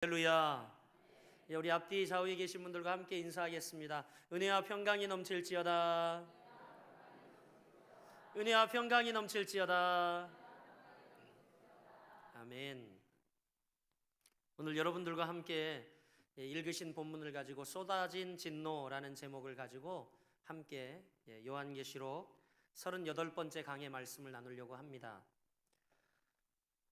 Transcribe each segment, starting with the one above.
할렐루야. 예, 우리 앞뒤 좌우에 계신 분들과 함께 인사하겠습니다. 은혜와 평강이 넘칠지어다. 은혜와 평강이 넘칠지어다. 아멘. 오늘 여러분들과 함께 읽으신 본문을 가지고 쏟아진 진노라는 제목을 가지고 함께 요한계시록 38번째 강의 말씀을 나누려고 합니다.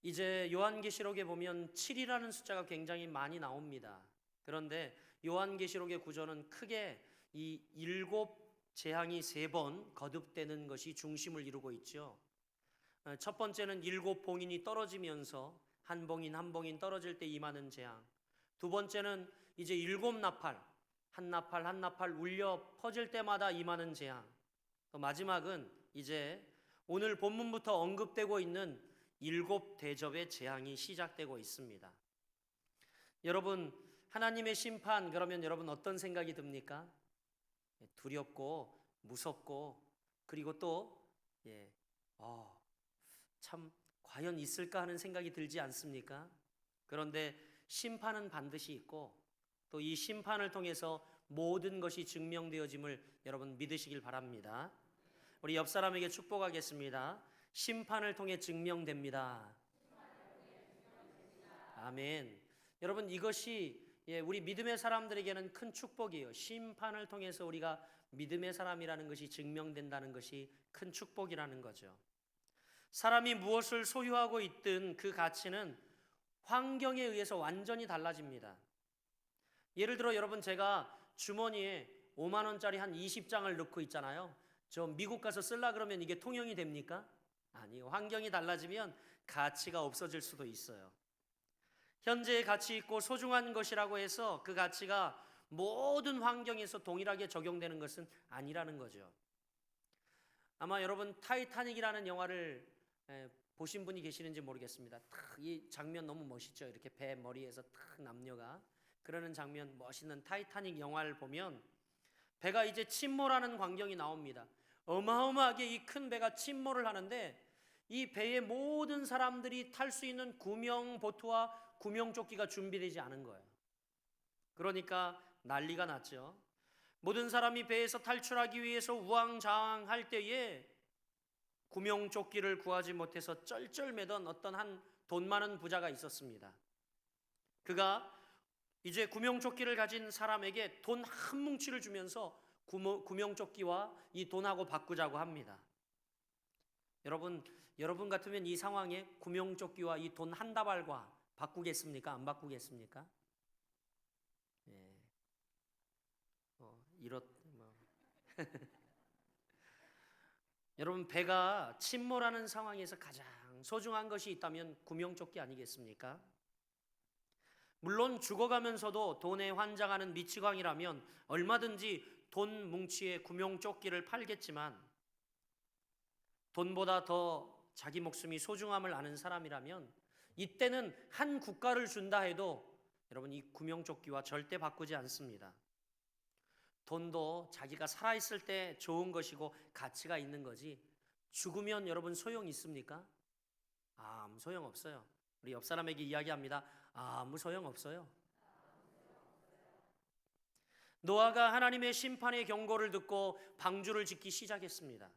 이제 요한계시록에 보면 7이라는 숫자가 굉장히 많이 나옵니다. 그런데 요한계시록의 구조는 크게 이 7재앙이 3번 거듭되는 것이 중심을 이루고 있죠. 첫 번째는 7봉인이 떨어지면서 한 봉인 한 봉인 떨어질 때 임하는 재앙. 두 번째는 이제 7나팔, 한 나팔 한 나팔 울려 퍼질 때마다 임하는 재앙. 또 마지막은 이제 오늘 본문부터 언급되고 있는 7대접의 재앙이 시작되고 있습니다. 여러분, 하나님의 심판 그러면 여러분 어떤 생각이 듭니까? 두렵고 무섭고 그리고 또 참 과연 있을까 하는 생각이 들지 않습니까? 그런데 심판은 반드시 있고 또 이 심판을 통해서 모든 것이 증명되어짐을 여러분 믿으시길 바랍니다. 우리 옆 사람에게 축복하겠습니다. 심판을 통해 증명됩니다. 아멘. 여러분, 이것이 우리 믿음의 사람들에게는 큰 축복이에요. 심판을 통해서 우리가 믿음의 사람이라는 것이 증명된다는 것이 큰 축복이라는 거죠. 사람이 무엇을 소유하고 있든 그 가치는 환경에 의해서 완전히 달라집니다. 예를 들어 여러분, 제가 주머니에 5만 원짜리 한 20장을 넣고 있잖아요. 저 미국 가서 쓰려 그러면 이게 통용이 됩니까? 아니요. 환경이 달라지면 가치가 없어질 수도 있어요. 현재의 가치 있고 소중한 것이라고 해서 그 가치가 모든 환경에서 동일하게 적용되는 것은 아니라는 거죠. 아마 여러분 타이타닉이라는 영화를 보신 분이 계시는지 모르겠습니다. 이 장면 너무 멋있죠. 이렇게 배 머리에서 탁 남녀가 그러는 장면, 멋있는 타이타닉 영화를 보면 배가 이제 침몰하는 광경이 나옵니다. 어마어마하게 이 큰 배가 침몰을 하는데 이 배에 모든 사람들이 탈 수 있는 구명보트와 구명조끼가 준비되지 않은 거예요. 그러니까 난리가 났죠. 모든 사람이 배에서 탈출하기 위해서 우왕좌왕할 때에 구명조끼를 구하지 못해서 쩔쩔매던 어떤 한 돈 많은 부자가 있었습니다. 그가 이제 구명조끼를 가진 사람에게 돈 한 뭉치를 주면서 구명조끼와 이 돈하고 바꾸자고 합니다. 여러분 같으면 이 상황에 구명조끼와 이 돈 한 다발과 바꾸겠습니까? 안 바꾸겠습니까? 여러분, 배가 침몰하는 상황에서 가장 소중한 것이 있다면 구명조끼 아니겠습니까? 물론 죽어가면서도 돈에 환장하는 미치광이라면 얼마든지 돈 뭉치에 구명조끼를 팔겠지만 돈보다 더 자기 목숨이 소중함을 아는 사람이라면 이때는 한 국가를 준다 해도 여러분 이 구명조끼와 절대 바꾸지 않습니다. 돈도 자기가 살아있을 때 좋은 것이고 가치가 있는 거지 죽으면 여러분 소용 있습니까? 아무 소용 없어요. 우리 옆 사람에게 이야기합니다. 아무 소용 없어요. 노아가 하나님의 심판의 경고를 듣고 방주를 짓기 시작했습니다.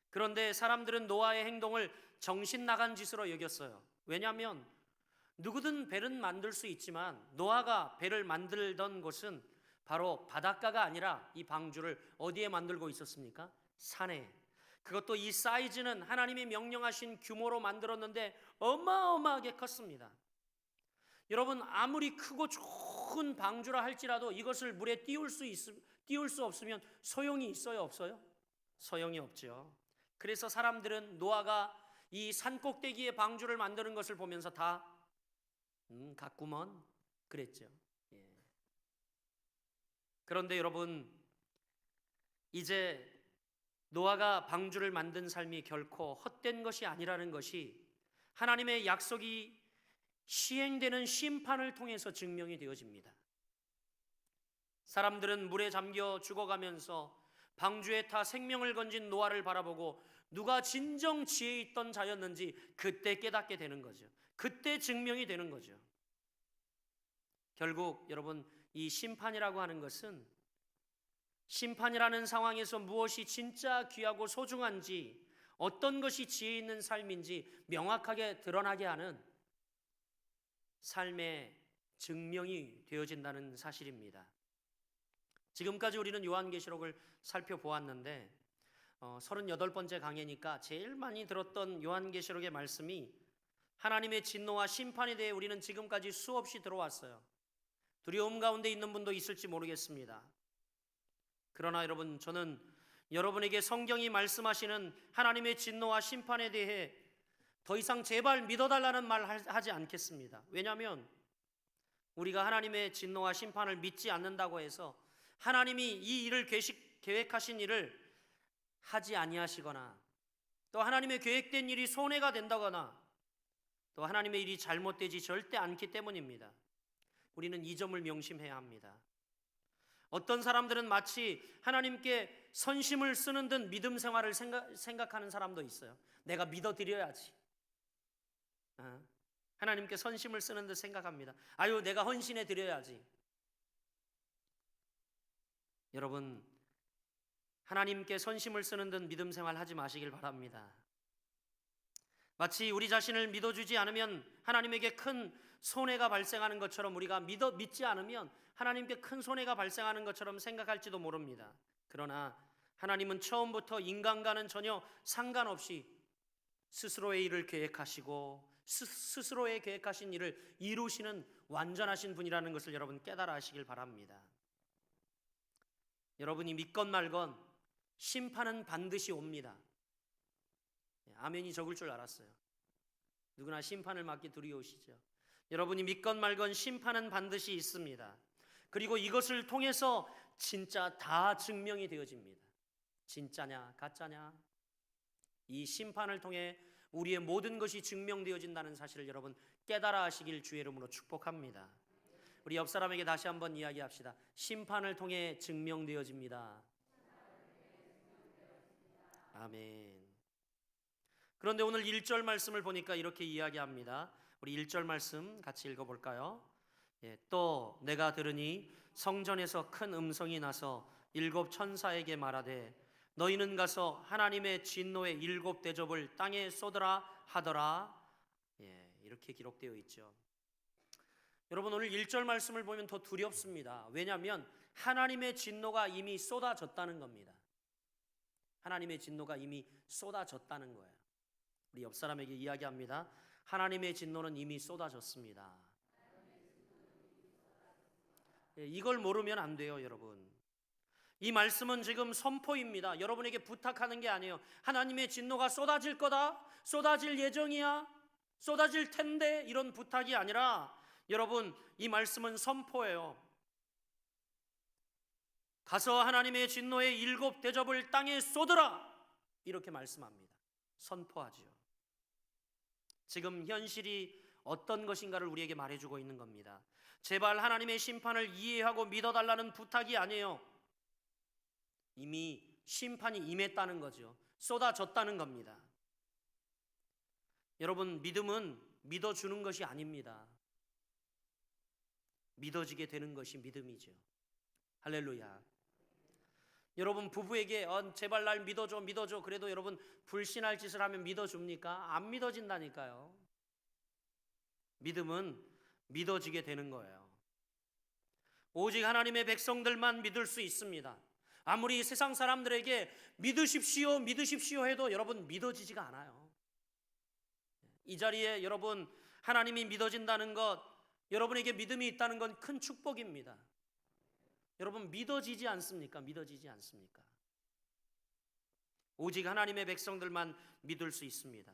그런데 사람들은 노아의 행동을 정신 나간 짓으로 여겼어요. 왜냐하면 누구든 배를 만들 수 있지만 노아가 배를 만들던 곳은 바로 바닷가가 아니라 이 방주를 어디에 만들고 있었습니까? 산에. 그것도 이 사이즈는 하나님이 명령하신 규모로 만들었는데 어마어마하게 컸습니다. 여러분, 아무리 크고 좋은 방주라 할지라도 이것을 물에 띄울 수 없으면 소용이 있어요, 없어요? 소용이 없죠. 그래서 사람들은 노아가 이 산꼭대기에 방주를 만드는 것을 보면서 다 갔구먼 그랬죠. 그런데 여러분, 이제 노아가 방주를 만든 삶이 결코 헛된 것이 아니라는 것이 하나님의 약속이 시행되는 심판을 통해서 증명이 되어집니다. 사람들은 물에 잠겨 죽어가면서 방주에 타 생명을 건진 노아를 바라보고 누가 진정 지혜 있던 자였는지 그때 깨닫게 되는 거죠. 그때 증명이 되는 거죠. 결국 여러분, 이 심판이라고 하는 것은 심판이라는 상황에서 무엇이 진짜 귀하고 소중한지, 어떤 것이 지혜 있는 삶인지 명확하게 드러나게 하는 삶의 증명이 되어진다는 사실입니다. 지금까지 우리는 요한계시록을 살펴보았는데 38번째 강해니까 제일 많이 들었던 요한계시록의 말씀이 하나님의 진노와 심판에 대해 우리는 지금까지 수없이 들어왔어요. 두려움 가운데 있는 분도 있을지 모르겠습니다. 그러나 여러분, 저는 여러분에게 성경이 말씀하시는 하나님의 진노와 심판에 대해 더 이상 제발 믿어달라는 말 하지 않겠습니다. 왜냐하면 우리가 하나님의 진노와 심판을 믿지 않는다고 해서 하나님이 이 일을 계획하신 일을 하지 아니하시거나, 또 하나님의 계획된 일이 손해가 된다거나, 또 하나님의 일이 잘못되지 절대 않기 때문입니다. 우리는 이 점을 명심해야 합니다. 어떤 사람들은 마치 하나님께 선심을 쓰는 듯 믿음 생활을 생각하는 사람도 있어요. 내가 믿어드려야지. 하나님께 선심을 쓰는 듯 생각합니다. 아유, 내가 헌신해 드려야지. 여러분, 하나님께 선심을 쓰는 듯 믿음 생활 하지 마시길 바랍니다. 마치 우리 자신을 믿어주지 않으면 하나님에게 큰 손해가 발생하는 것처럼, 우리가 믿지 않으면 하나님께 큰 손해가 발생하는 것처럼 생각할지도 모릅니다. 그러나 하나님은 처음부터 인간과는 전혀 상관없이 스스로의 일을 계획하시고 스스로의 계획하신 일을 이루시는 완전하신 분이라는 것을 여러분 깨달아 하시길 바랍니다. 여러분이 믿건 말건 심판은 반드시 옵니다. 아멘이 적을 줄 알았어요. 누구나 심판을 맞기 두려우시죠. 여러분이 믿건 말건 심판은 반드시 있습니다. 그리고 이것을 통해서 진짜 다 증명이 되어집니다. 진짜냐 가짜냐, 이 심판을 통해 우리의 모든 것이 증명되어진다는 사실을 여러분 깨달아 하시길 주의 이름으로 축복합니다. 우리 옆 사람에게 다시 한번 이야기합시다. 심판을 통해 증명되어집니다. 아멘. 그런데 오늘 1절 말씀을 보니까 이렇게 이야기합니다. 우리 1절 말씀 같이 읽어볼까요? 또 내가 들으니 성전에서 큰 음성이 나서 7 천사에게 말하되 너희는 가서 하나님의 진노의 7 대접을 땅에 쏟으라 하더라. 이렇게 기록되어 있죠. 여러분, 오늘 1절 말씀을 보면 더 두렵습니다. 왜냐하면 하나님의 진노가 이미 쏟아졌다는 겁니다. 하나님의 진노가 이미 쏟아졌다는 거예요. 우리 옆 사람에게 이야기합니다. 하나님의 진노는 이미 쏟아졌습니다. 이걸 모르면 안 돼요, 여러분. 이 말씀은 지금 선포입니다. 여러분에게 부탁하는 게 아니에요. 하나님의 진노가 쏟아질 거다, 쏟아질 예정이야, 쏟아질 텐데, 이런 부탁이 아니라 여러분, 이 말씀은 선포예요. 가서 하나님의 진노의 7 대접을 땅에 쏟으라, 이렇게 말씀합니다. 선포하지요. 지금 현실이 어떤 것인가를 우리에게 말해주고 있는 겁니다. 제발 하나님의 심판을 이해하고 믿어달라는 부탁이 아니에요. 이미 심판이 임했다는 거죠. 쏟아졌다는 겁니다. 여러분, 믿음은 믿어주는 것이 아닙니다. 믿어지게 되는 것이 믿음이죠. 할렐루야. 여러분, 부부에게 제발 날 믿어줘. 그래도 여러분 불신할 짓을 하면 믿어줍니까? 안 믿어진다니까요. 믿음은 믿어지게 되는 거예요. 오직 하나님의 백성들만 믿을 수 있습니다. 아무리 세상 사람들에게 믿으십시오 해도 여러분 믿어지지가 않아요. 이 자리에 여러분 하나님이 믿어진다는 것, 여러분에게 믿음이 있다는 건 큰 축복입니다. 여러분 믿어지지 않습니까? 믿어지지 않습니까? 오직 하나님의 백성들만 믿을 수 있습니다.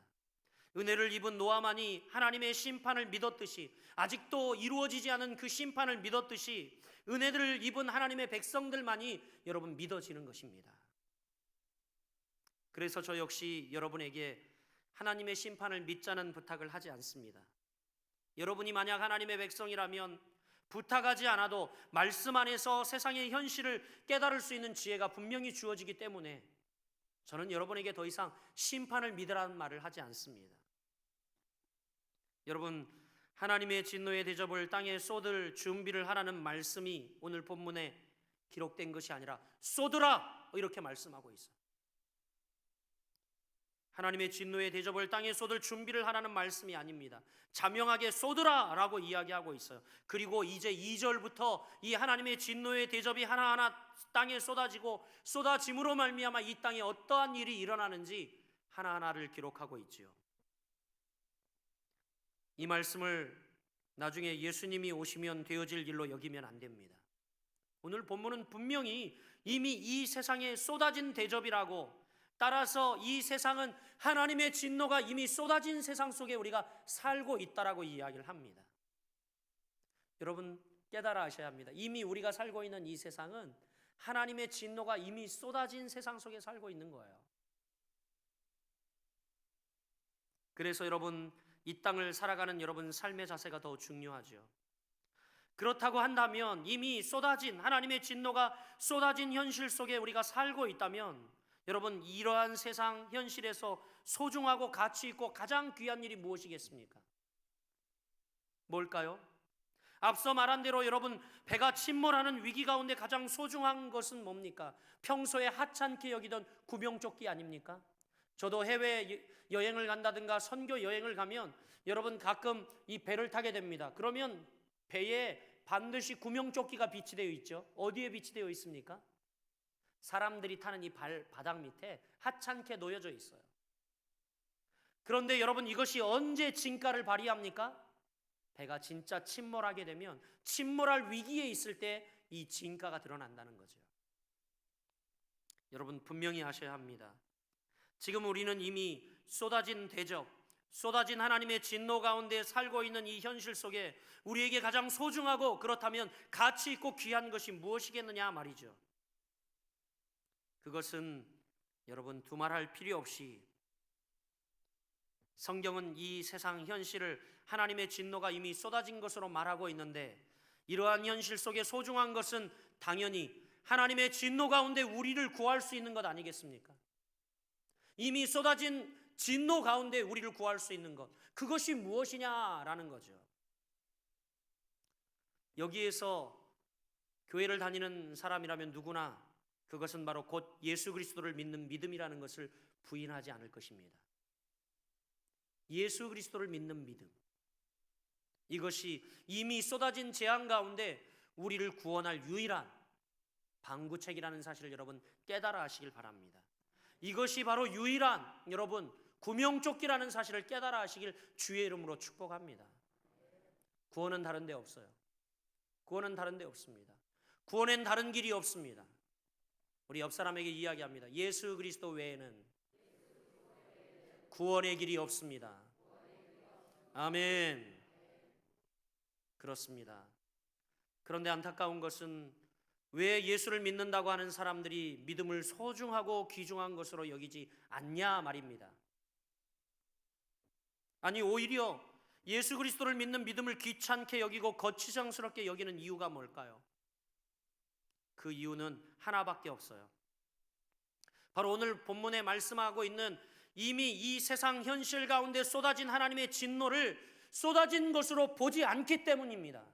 은혜를 입은 노아만이 하나님의 심판을 믿었듯이, 아직도 이루어지지 않은 그 심판을 믿었듯이 은혜를 입은 하나님의 백성들만이 여러분 믿어지는 것입니다. 그래서 저 역시 여러분에게 하나님의 심판을 믿자는 부탁을 하지 않습니다. 여러분이 만약 하나님의 백성이라면 부탁하지 않아도 말씀 안에서 세상의 현실을 깨달을 수 있는 지혜가 분명히 주어지기 때문에 저는 여러분에게 더 이상 심판을 믿으라는 말을 하지 않습니다. 여러분, 하나님의 진노의 대접을 땅에 쏟을 준비를 하라는 말씀이 오늘 본문에 기록된 것이 아니라 쏟으라 이렇게 말씀하고 있어요. 하나님의 진노의 대접을 땅에 쏟을 준비를 하라는 말씀이 아닙니다. 자명하게 쏟으라 라고 이야기하고 있어요. 그리고 이제 2절부터 이 하나님의 진노의 대접이 하나하나 땅에 쏟아짐으로 말미암아 이 땅에 어떠한 일이 일어나는지 하나하나를 기록하고 있지요. 이 말씀을 나중에 예수님이 오시면 되어질 일로 여기면 안 됩니다. 오늘 본문은 분명히 이미 이 세상에 쏟아진 대접이라고, 따라서 이 세상은 하나님의 진노가 이미 쏟아진 세상 속에 우리가 살고 있다라고 이야기를 합니다. 여러분 깨달아 하셔야 합니다. 이미 우리가 살고 있는 이 세상은 하나님의 진노가 이미 쏟아진 세상 속에 살고 있는 거예요. 그래서 여러분 이 땅을 살아가는 여러분 삶의 자세가 더 중요하죠. 그렇다고 한다면 이미 쏟아진 하나님의 진노가 쏟아진 현실 속에 우리가 살고 있다면 여러분 이러한 세상 현실에서 소중하고 가치 있고 가장 귀한 일이 무엇이겠습니까? 뭘까요? 앞서 말한 대로 여러분 배가 침몰하는 위기 가운데 가장 소중한 것은 뭡니까? 평소에 하찮게 여기던 구명조끼 아닙니까? 저도 해외 여행을 간다든가 선교 여행을 가면 여러분 가끔 이 배를 타게 됩니다. 그러면 배에 반드시 구명조끼가 비치되어 있죠. 어디에 비치되어 있습니까? 사람들이 타는 이 바닥 밑에 하찮게 놓여져 있어요. 그런데 여러분 이것이 언제 진가를 발휘합니까? 배가 진짜 침몰하게 되면 침몰할 위기에 있을 때 이 진가가 드러난다는 거죠. 여러분 분명히 하셔야 합니다. 지금 우리는 이미 쏟아진 대접, 쏟아진 하나님의 진노 가운데 살고 있는 이 현실 속에 우리에게 가장 소중하고 그렇다면 가치 있고 귀한 것이 무엇이겠느냐 말이죠. 그것은 여러분 두말할 필요 없이 성경은 이 세상 현실을 하나님의 진노가 이미 쏟아진 것으로 말하고 있는데, 이러한 현실 속에 소중한 것은 당연히 하나님의 진노 가운데 우리를 구할 수 있는 것 아니겠습니까? 이미 쏟아진 진노 가운데 우리를 구할 수 있는 것, 그것이 무엇이냐라는 거죠. 여기에서 교회를 다니는 사람이라면 누구나 그것은 바로 곧 예수 그리스도를 믿는 믿음이라는 것을 부인하지 않을 것입니다. 예수 그리스도를 믿는 믿음, 이것이 이미 쏟아진 재앙 가운데 우리를 구원할 유일한 방구책이라는 사실을 여러분 깨달아 하시길 바랍니다. 이것이 바로 유일한 여러분 구명조끼라는 사실을 깨달아 하시길 주의 이름으로 축복합니다. 구원은 다른 데 없어요. 구원은 다른 데 없습니다. 구원엔 다른 길이 없습니다. 우리 옆 사람에게 이야기합니다. 예수 그리스도 외에는 구원의 길이 없습니다. 아멘. 그렇습니다. 그런데 안타까운 것은 왜 예수를 믿는다고 하는 사람들이 믿음을 소중하고 귀중한 것으로 여기지 않냐 말입니다. 아니 오히려 예수 그리스도를 믿는 믿음을 귀찮게 여기고 거추장스럽게 여기는 이유가 뭘까요? 그 이유는 하나밖에 없어요. 바로 오늘 본문에 말씀하고 있는 이미 이 세상 현실 가운데 쏟아진 하나님의 진노를 쏟아진 것으로 보지 않기 때문입니다.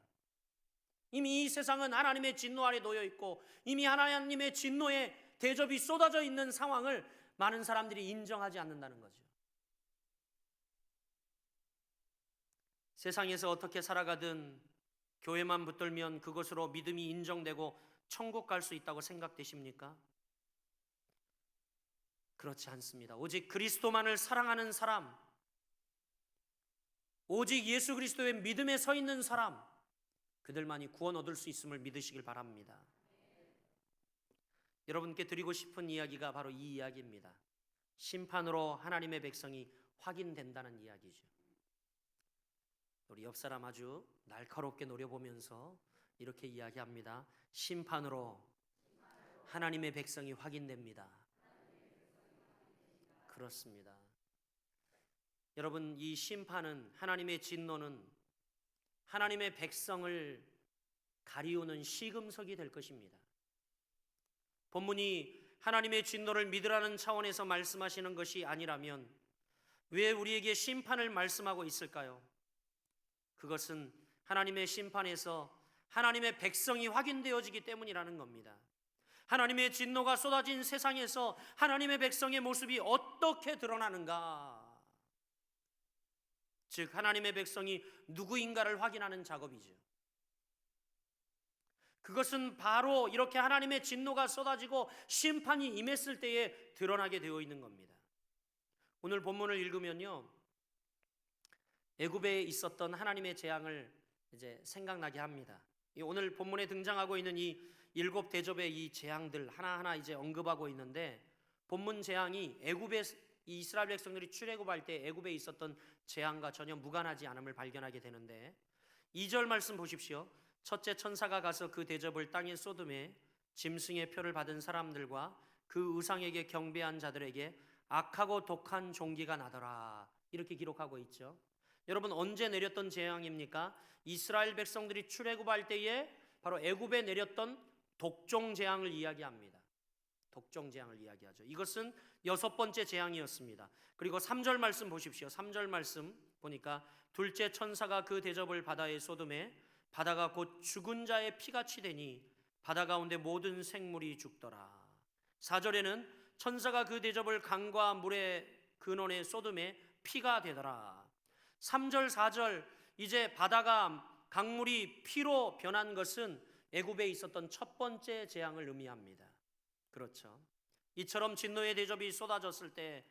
이미 이 세상은 하나님의 진노 아래 놓여 있고 이미 하나님의 진노의 대접이 쏟아져 있는 상황을 많은 사람들이 인정하지 않는다는 거죠. 세상에서 어떻게 살아가든 교회만 붙들면 그것으로 믿음이 인정되고 천국 갈 수 있다고 생각되십니까? 그렇지 않습니다. 오직 그리스도만을 사랑하는 사람, 오직 예수 그리스도의 믿음에 서 있는 사람, 그들만이 구원 얻을 수 있음을 믿으시길 바랍니다. 여러분께 드리고 싶은 이야기가 바로 이 이야기입니다. 심판으로 하나님의 백성이 확인된다는 이야기죠. 우리 옆 사람 아주 날카롭게 노려보면서 이렇게 이야기합니다. 심판으로 하나님의 백성이 확인됩니다. 그렇습니다. 여러분 이 심판은, 하나님의 진노는 하나님의 백성을 가리우는 시금석이 될 것입니다. 본문이 하나님의 진노를 믿으라는 차원에서 말씀하시는 것이 아니라면 왜 우리에게 심판을 말씀하고 있을까요? 그것은 하나님의 심판에서 하나님의 백성이 확인되어지기 때문이라는 겁니다. 하나님의 진노가 쏟아진 세상에서 하나님의 백성의 모습이 어떻게 드러나는가? 즉 하나님의 백성이 누구인가를 확인하는 작업이죠. 그것은 바로 이렇게 하나님의 진노가 쏟아지고 심판이 임했을 때에 드러나게 되어 있는 겁니다. 오늘 본문을 읽으면요, 애굽에 있었던 하나님의 재앙을 이제 생각나게 합니다. 오늘 본문에 등장하고 있는 이 7 대접의 이 재앙들 하나하나 이제 언급하고 있는데, 본문 재앙이 애굽에 이 이스라엘 백성들이 출애굽할 때 애굽에 있었던 재앙과 전혀 무관하지 않음을 발견하게 되는데, 2절 말씀 보십시오. 첫째 천사가 가서 그 대접을 땅에 쏟음에 짐승의 표를 받은 사람들과 그 우상에게 경배한 자들에게 악하고 독한 종기가 나더라. 이렇게 기록하고 있죠. 여러분, 언제 내렸던 재앙입니까? 이스라엘 백성들이 출애굽할 때에 바로 애굽에 내렸던 독종 재앙을 이야기합니다. 독종 재앙을 이야기하죠. 이것은 6번째 재앙이었습니다. 그리고 3절 말씀 보십시오. 3절 말씀 보니까 둘째 천사가 그 대접을 바다에 쏟음에 바다가 곧 죽은 자의 피같이 되니 바다 가운데 모든 생물이 죽더라. 4절에는 천사가 그 대접을 강과 물의 근원에 쏟음에 피가 되더라. 3절 4절 이제 바다가 강물이 피로 변한 것은 애굽에 있었던 첫 번째 재앙을 의미합니다. 그렇죠. 이처럼 진노의 대접이 쏟아졌을 때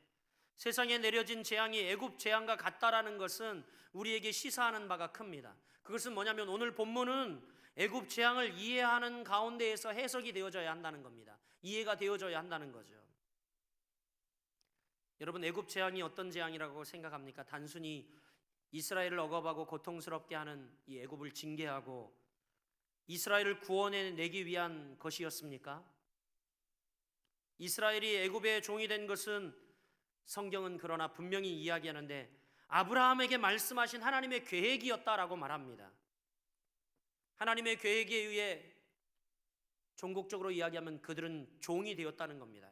세상에 내려진 재앙이 애굽 재앙과 같다라는 것은 우리에게 시사하는 바가 큽니다. 그것은 뭐냐면 오늘 본문은 애굽 재앙을 이해하는 가운데에서 해석이 되어져야 한다는 겁니다. 이해가 되어져야 한다는 거죠. 여러분, 애굽 재앙이 어떤 재앙이라고 생각합니까? 단순히 이스라엘을 억압하고 고통스럽게 하는 이 애굽을 징계하고 이스라엘을 구원해내기 위한 것이었습니까? 이스라엘이 애굽의 종이 된 것은 성경은 그러나 분명히 이야기하는데 아브라함에게 말씀하신 하나님의 계획이었다라고 말합니다. 하나님의 계획에 의해 종국적으로 이야기하면 그들은 종이 되었다는 겁니다.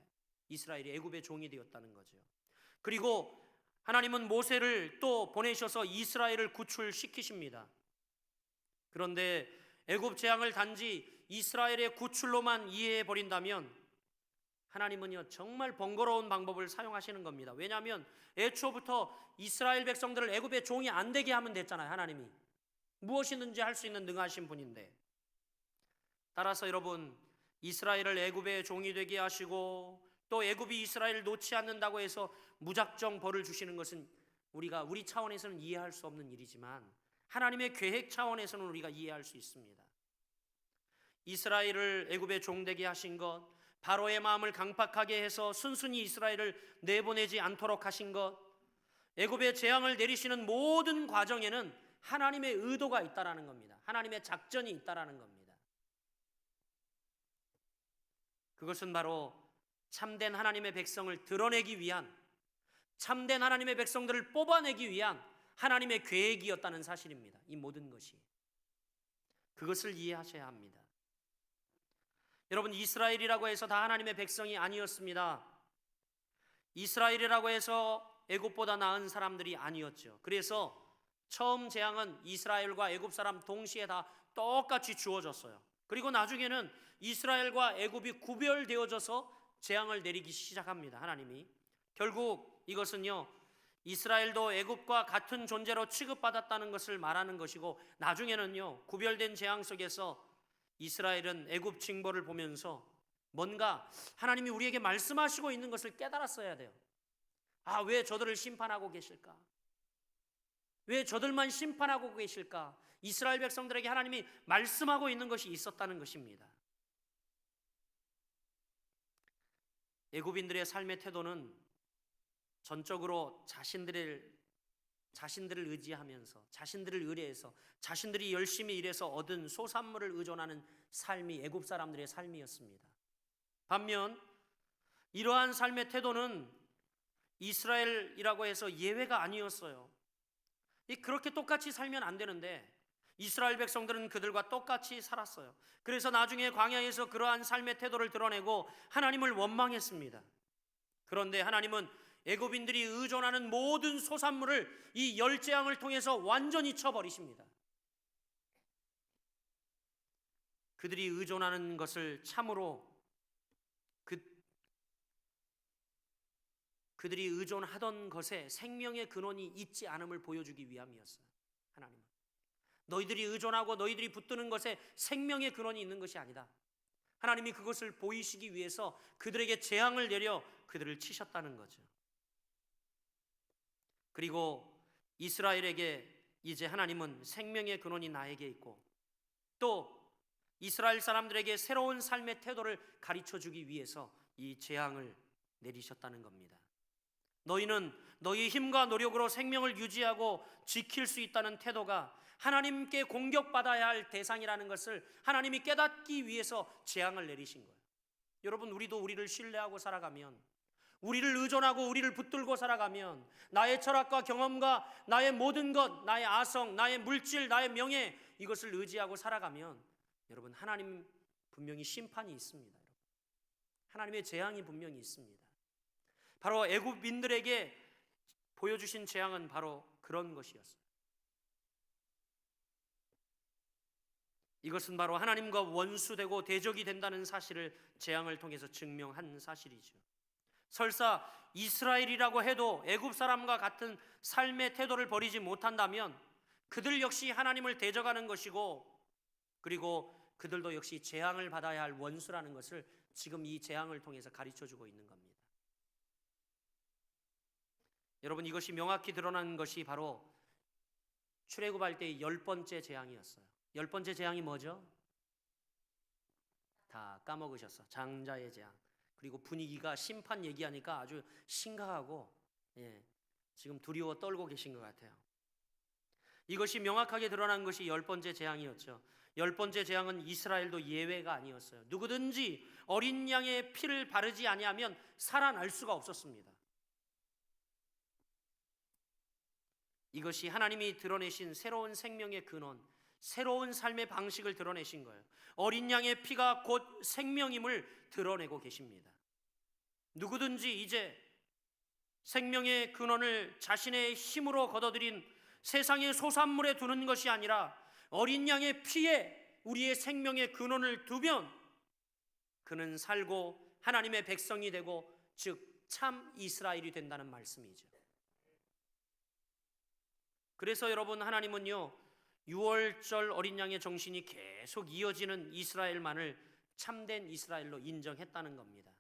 이스라엘이 애굽의 종이 되었다는 거죠. 그리고 하나님은 모세를 또 보내셔서 이스라엘을 구출시키십니다. 그런데 애굽 재앙을 단지 이스라엘의 구출로만 이해해 버린다면 하나님은요 정말 번거로운 방법을 사용하시는 겁니다. 왜냐하면 애초부터 이스라엘 백성들을 애굽의 종이 안 되게 하면 됐잖아요. 하나님이 무엇이든지 할 수 있는 능하신 분인데, 따라서 여러분, 이스라엘을 애굽의 종이 되게 하시고 또 애굽이 이스라엘을 놓지 않는다고 해서 무작정 벌을 주시는 것은 우리 차원에서는 이해할 수 없는 일이지만 하나님의 계획 차원에서는 우리가 이해할 수 있습니다. 이스라엘을 애굽의 종 되게 하신 것, 바로의 마음을 강팍하게 해서 순순히 이스라엘을 내보내지 않도록 하신 것, 애굽의 재앙을 내리시는 모든 과정에는 하나님의 의도가 있다라는 겁니다. 하나님의 작전이 있다라는 겁니다. 그것은 바로 참된 하나님의 백성을 드러내기 위한, 참된 하나님의 백성들을 뽑아내기 위한 하나님의 계획이었다는 사실입니다. 이 모든 것이. 그것을 이해하셔야 합니다. 여러분, 이스라엘이라고 해서 다 하나님의 백성이 아니었습니다. 이스라엘이라고 해서 애굽보다 나은 사람들이 아니었죠. 그래서 처음 재앙은 이스라엘과 애굽 사람 동시에 다 똑같이 주어졌어요. 그리고 나중에는 이스라엘과 애굽이 구별되어져서 재앙을 내리기 시작합니다. 하나님이. 결국 이것은요 이스라엘도 애굽과 같은 존재로 취급받았다는 것을 말하는 것이고, 나중에는요 구별된 재앙 속에서 이스라엘은 애굽 징벌을 보면서 뭔가 하나님이 우리에게 말씀하시고 있는 것을 깨달았어야 돼요. 아, 왜 저들을 심판하고 계실까? 왜 저들만 심판하고 계실까? 이스라엘 백성들에게 하나님이 말씀하고 있는 것이 있었다는 것입니다. 애굽인들의 삶의 태도는 전적으로 자신들을 의지하면서, 자신들을 의뢰해서, 자신들이 열심히 일해서 얻은 소산물을 의존하는 삶이 애굽 사람들의 삶이었습니다. 반면 이러한 삶의 태도는 이스라엘이라고 해서 예외가 아니었어요. 그렇게 똑같이 살면 안 되는데 이스라엘 백성들은 그들과 똑같이 살았어요. 그래서 나중에 광야에서 그러한 삶의 태도를 드러내고 하나님을 원망했습니다. 그런데 하나님은 애굽인들이 의존하는 모든 소산물을 이 열 재앙을 통해서 완전히 쳐버리십니다. 그들이 의존하는 것을 참으로 그들이 의존하던 것에 생명의 근원이 있지 않음을 보여주기 위함이었어요. 하나님은 너희들이 의존하고 너희들이 붙드는 것에 생명의 근원이 있는 것이 아니다. 하나님이 그것을 보이시기 위해서 그들에게 재앙을 내려 그들을 치셨다는 거죠. 그리고 이스라엘에게 이제 하나님은 생명의 근원이 나에게 있고 또 이스라엘 사람들에게 새로운 삶의 태도를 가르쳐 주기 위해서 이 재앙을 내리셨다는 겁니다. 너희는 너희 힘과 노력으로 생명을 유지하고 지킬 수 있다는 태도가 하나님께 공격받아야 할 대상이라는 것을 하나님이 깨닫기 위해서 재앙을 내리신 거예요. 여러분, 우리도 우리를 신뢰하고 살아가면, 우리를 의존하고 우리를 붙들고 살아가면, 나의 철학과 경험과 나의 모든 것, 나의 아성, 나의 물질, 나의 명예, 이것을 의지하고 살아가면 여러분, 하나님 분명히 심판이 있습니다. 하나님의 재앙이 분명히 있습니다. 바로 애굽인들에게 보여주신 재앙은 바로 그런 것이었어요. 이것은 바로 하나님과 원수되고 대적이 된다는 사실을 재앙을 통해서 증명한 사실이죠. 설사 이스라엘이라고 해도 애굽 사람과 같은 삶의 태도를 버리지 못한다면 그들 역시 하나님을 대적하는 것이고, 그리고 그들도 역시 재앙을 받아야 할 원수라는 것을 지금 이 재앙을 통해서 가르쳐주고 있는 겁니다. 여러분, 이것이 명확히 드러난 것이 바로 출애굽할 때의 10번째 재앙이었어요. 10번째 재앙이 뭐죠? 다 까먹으셨어. 장자의 재앙. 그리고 분위기가 심판 얘기하니까 아주 심각하고 지금 두려워 떨고 계신 것 같아요. 이것이 명확하게 드러난 것이 10번째 재앙이었죠. 10번째 재앙은 이스라엘도 예외가 아니었어요. 누구든지 어린 양의 피를 바르지 아니하면 살아날 수가 없었습니다. 이것이 하나님이 드러내신 새로운 생명의 근원, 새로운 삶의 방식을 드러내신 거예요. 어린 양의 피가 곧 생명임을 드러내고 계십니다. 누구든지 이제 생명의 근원을 자신의 힘으로 거둬들인 세상의 소산물에 두는 것이 아니라 어린 양의 피에 우리의 생명의 근원을 두면 그는 살고 하나님의 백성이 되고, 즉 참 이스라엘이 된다는 말씀이죠. 그래서 여러분, 하나님은요 6월절 어린 양의 정신이 계속 이어지는 이스라엘만을 참된 이스라엘로 인정했다는 겁니다.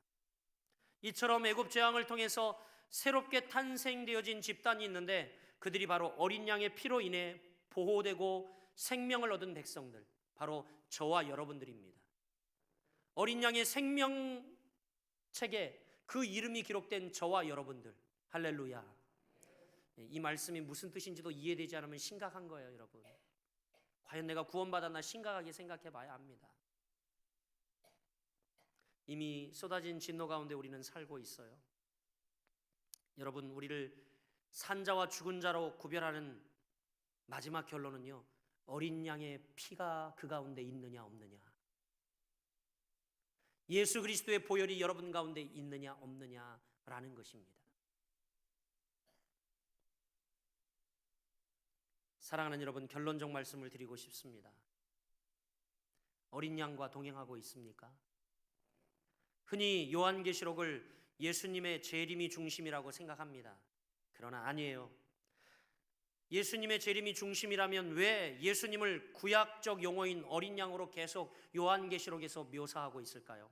이처럼 애굽 재앙을 통해서 새롭게 탄생되어진 집단이 있는데 그들이 바로 어린 양의 피로 인해 보호되고 생명을 얻은 백성들, 바로 저와 여러분들입니다. 어린 양의 생명책에 그 이름이 기록된 저와 여러분들, 할렐루야. 이 말씀이 무슨 뜻인지도 이해되지 않으면 심각한 거예요. 여러분, 과연 내가 구원받았나 심각하게 생각해 봐야 합니다. 이미 쏟아진 진노 가운데 우리는 살고 있어요. 여러분, 우리를 산자와 죽은 자로 구별하는 마지막 결론은요, 어린 양의 피가 그 가운데 있느냐 없느냐, 예수 그리스도의 보혈이 여러분 가운데 있느냐 없느냐라는 것입니다. 사랑하는 여러분, 결론적 말씀을 드리고 싶습니다. 어린 양과 동행하고 있습니까? 흔히 요한계시록을 예수님의 재림이 중심이라고 생각합니다. 그러나 아니에요. 예수님의 재림이 중심이라면 왜 예수님을 구약적 용어인 어린 양으로 계속 요한계시록에서 묘사하고 있을까요?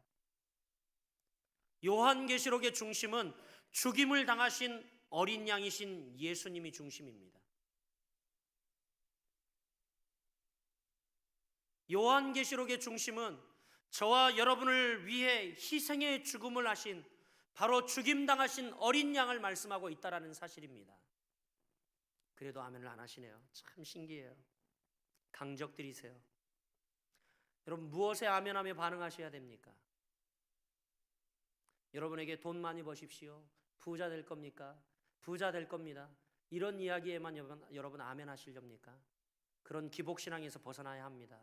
요한계시록의 중심은 죽임을 당하신 어린 양이신 예수님이 중심입니다. 요한계시록의 중심은 저와 여러분을 위해 희생의 죽음을 하신, 바로 죽임당하신 어린 양을 말씀하고 있다는 사실입니다. 그래도 아멘을 안 하시네요. 참 신기해요. 강적들이세요. 여러분, 무엇에 아멘하며 반응하셔야 됩니까? 여러분에게 돈 많이 버십시오, 부자 될 겁니까? 부자 될 겁니다, 이런 이야기에만 여러분 아멘 하시렵니까? 그런 기복신앙에서 벗어나야 합니다.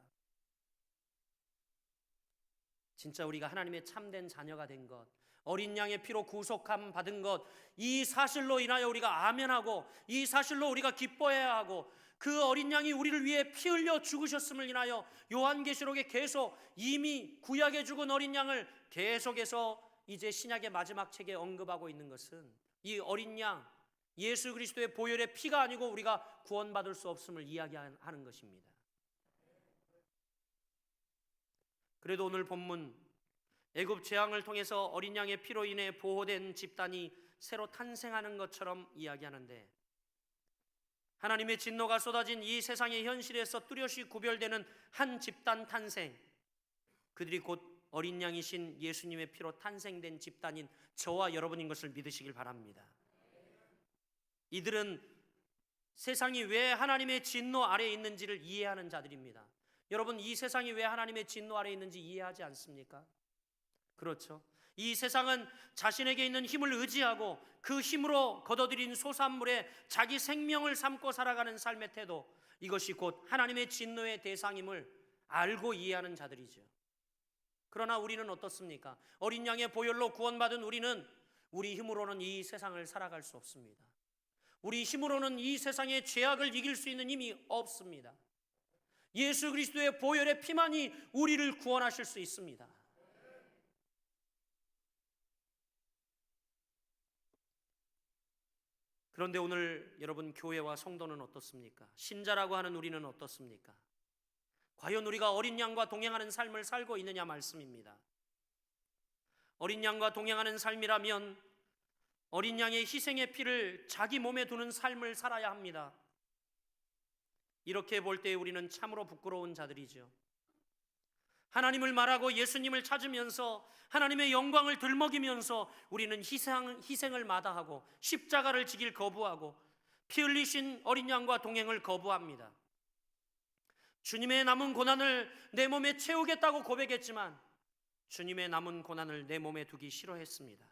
진짜 우리가 하나님의 참된 자녀가 된 것, 어린 양의 피로 구속함 받은 것, 이 사실로 인하여 우리가 아멘하고 이 사실로 우리가 기뻐해야 하고 그 어린 양이 우리를 위해 피 흘려 죽으셨음을 인하여 요한계시록에 계속 이미 구약에 죽은 어린 양을 계속해서 이제 신약의 마지막 책에 언급하고 있는 것은 이 어린 양 예수 그리스도의 보혈의 피가 아니고 우리가 구원받을 수 없음을 이야기하는 것입니다. 그래도 오늘 본문 애굽 재앙을 통해서 어린 양의 피로 인해 보호된 집단이 새로 탄생하는 것처럼 이야기하는데, 하나님의 진노가 쏟아진 이 세상의 현실에서 뚜렷이 구별되는 한 집단 탄생, 그들이 곧 어린 양이신 예수님의 피로 탄생된 집단인 저와 여러분인 것을 믿으시길 바랍니다. 이들은 세상이 왜 하나님의 진노 아래에 있는지를 이해하는 자들입니다. 여러분, 이 세상이 왜 하나님의 진노 아래에 있는지 이해하지 않습니까? 그렇죠. 이 세상은 자신에게 있는 힘을 의지하고 그 힘으로 거둬들인 소산물에 자기 생명을 삼고 살아가는 삶의 태도, 이것이 곧 하나님의 진노의 대상임을 알고 이해하는 자들이죠. 그러나 우리는 어떻습니까? 어린 양의 보혈로 구원받은 우리는 우리 힘으로는 이 세상을 살아갈 수 없습니다. 우리 힘으로는 이 세상의 죄악을 이길 수 있는 힘이 없습니다. 예수 그리스도의 보혈의 피만이 우리를 구원하실 수 있습니다. 그런데 오늘 여러분, 교회와 성도는 어떻습니까? 신자라고 하는 우리는 어떻습니까? 과연 우리가 어린 양과 동행하는 삶을 살고 있느냐 말씀입니다. 어린 양과 동행하는 삶이라면 어린 양의 희생의 피를 자기 몸에 두는 삶을 살아야 합니다. 이렇게 볼 때 우리는 참으로 부끄러운 자들이죠. 하나님을 말하고 예수님을 찾으면서 하나님의 영광을 들먹이면서 우리는 희생을 마다하고 십자가를 지길 거부하고 피 흘리신 어린 양과 동행을 거부합니다. 주님의 남은 고난을 내 몸에 채우겠다고 고백했지만 주님의 남은 고난을 내 몸에 두기 싫어했습니다.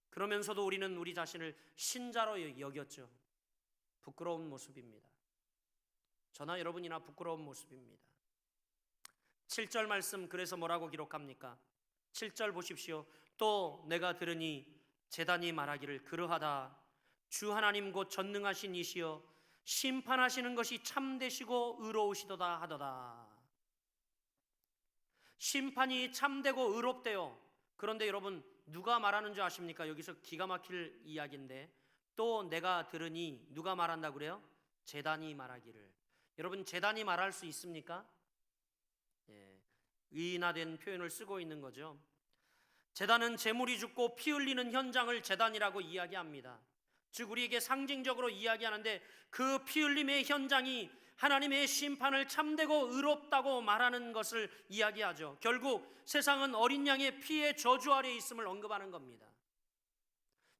그러면서도 우리는 우리 자신을 신자로 여겼죠. 부끄러운 모습입니다. 저나 여러분이나 부끄러운 모습입니다. 7절 말씀, 그래서 뭐라고 기록합니까? 7절 보십시오. 또 내가 들으니 제단이 말하기를 그러하다. 주 하나님 곧 전능하신 이시여 심판하시는 것이 참되시고 의로우시도다 하도다. 심판이 참되고 의롭대요. 그런데 여러분, 누가 말하는 줄 아십니까? 여기서 기가 막힐 이야기인데, 또 내가 들으니 누가 말한다 그래요? 제단이 말하기를. 여러분, 제단이 말할 수 있습니까? 의인화된 표현을 쓰고 있는 거죠. 제단은 제물이 죽고 피 흘리는 현장을 제단이라고 이야기합니다. 즉 우리에게 상징적으로 이야기하는데, 그 피 흘림의 현장이 하나님의 심판을 참되고 의롭다고 말하는 것을 이야기하죠. 결국 세상은 어린 양의 피의 저주 아래에 있음을 언급하는 겁니다.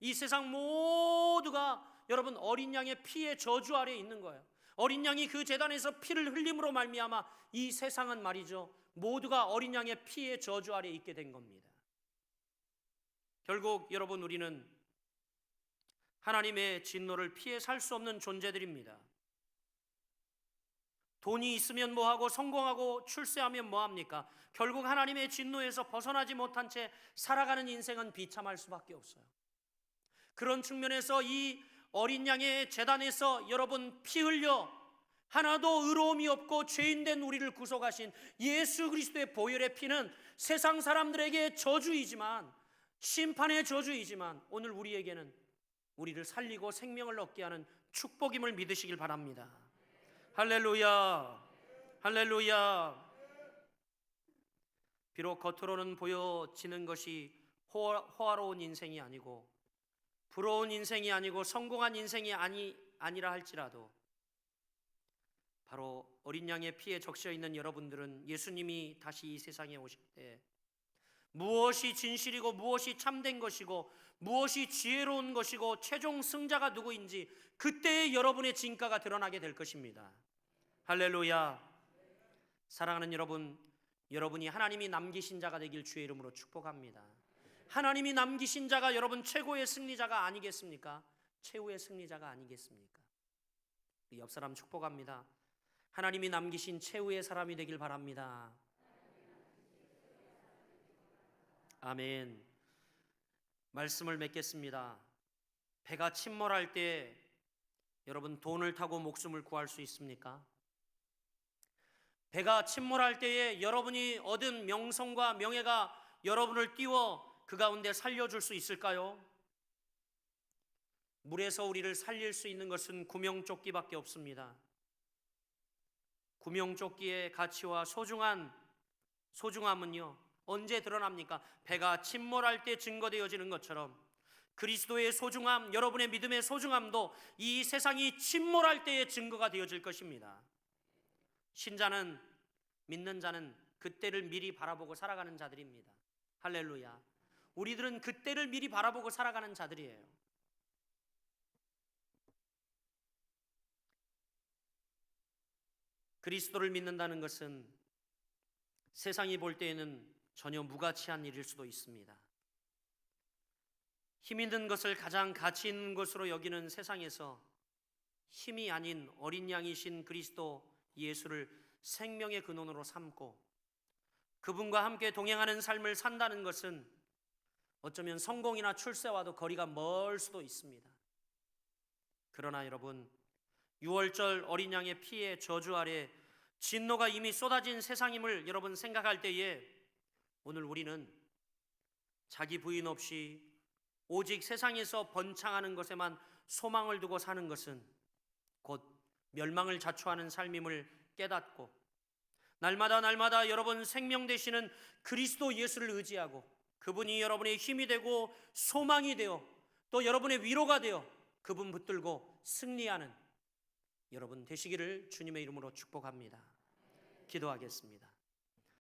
이 세상 모두가 여러분 어린 양의 피의 저주 아래에 있는 거예요. 어린 양이 그 제단에서 피를 흘림으로 말미암아 이 세상은 말이죠, 모두가 어린 양의 피의 저주 아래에 있게 된 겁니다. 결국 여러분, 우리는 하나님의 진노를 피해 살 수 없는 존재들입니다. 돈이 있으면 뭐하고, 성공하고 출세하면 뭐합니까? 결국 하나님의 진노에서 벗어나지 못한 채 살아가는 인생은 비참할 수밖에 없어요. 그런 측면에서 이 어린 양의 제단에서 여러분 피 흘려 하나도 의로움이 없고 죄인된 우리를 구속하신 예수 그리스도의 보혈의 피는 세상 사람들에게 저주이지만, 심판의 저주이지만, 오늘 우리에게는 우리를 살리고 생명을 얻게 하는 축복임을 믿으시길 바랍니다. 할렐루야, 할렐루야. 비록 겉으로는 보여지는 것이 호화로운 인생이 아니고, 부러운 인생이 아니고, 성공한 인생이 아니라 할지라도, 바로 어린 양의 피에 적셔 있는 여러분들은 예수님이 다시 이 세상에 오실 때 무엇이 진실이고 무엇이 참된 것이고 무엇이 지혜로운 것이고 최종 승자가 누구인지 그때의 여러분의 진가가 드러나게 될 것입니다. 할렐루야. 사랑하는 여러분, 여러분이 하나님이 남기신 자가 되길 주의 이름으로 축복합니다. 하나님이 남기신 자가 여러분 최고의 승리자가 아니겠습니까? 최후의 승리자가 아니겠습니까? 옆 사람 축복합니다. 하나님이 남기신 최후의 사람이 되길 바랍니다. 아멘. 말씀을 맺겠습니다. 배가 침몰할 때 여러분 돈을 타고 목숨을 구할 수 있습니까? 배가 침몰할 때에 여러분이 얻은 명성과 명예가 여러분을 띄워 그 가운데 살려줄 수 있을까요? 물에서 우리를 살릴 수 있는 것은 구명조끼밖에 없습니다. 구명조끼의 가치와 소중함은요, 언제 드러납니까? 배가 침몰할 때 증거되어지는 것처럼 그리스도의 소중함, 여러분의 믿음의 소중함도 이 세상이 침몰할 때의 증거가 되어질 것입니다. 신자는, 믿는 자는 그때를 미리 바라보고 살아가는 자들입니다. 할렐루야. 우리들은 그때를 미리 바라보고 살아가는 자들이에요. 그리스도를 믿는다는 것은 세상이 볼 때에는 전혀 무가치한 일일 수도 있습니다. 힘 있는 것을 가장 가치 있는 것으로 여기는 세상에서 힘이 아닌 어린 양이신 그리스도 예수를 생명의 근원으로 삼고 그분과 함께 동행하는 삶을 산다는 것은 어쩌면 성공이나 출세와도 거리가 멀 수도 있습니다. 그러나 여러분, 유월절 어린 양의 피의 저주 아래 진노가 이미 쏟아진 세상임을 여러분 생각할 때에 오늘 우리는 자기 부인 없이 오직 세상에서 번창하는 것에만 소망을 두고 사는 것은 곧 멸망을 자초하는 삶임을 깨닫고 날마다 여러분 생명 되시는 그리스도 예수를 의지하고 그분이 여러분의 힘이 되고 소망이 되어 또 여러분의 위로가 되어 그분 붙들고 승리하는 여러분 되시기를 주님의 이름으로 축복합니다. 기도하겠습니다.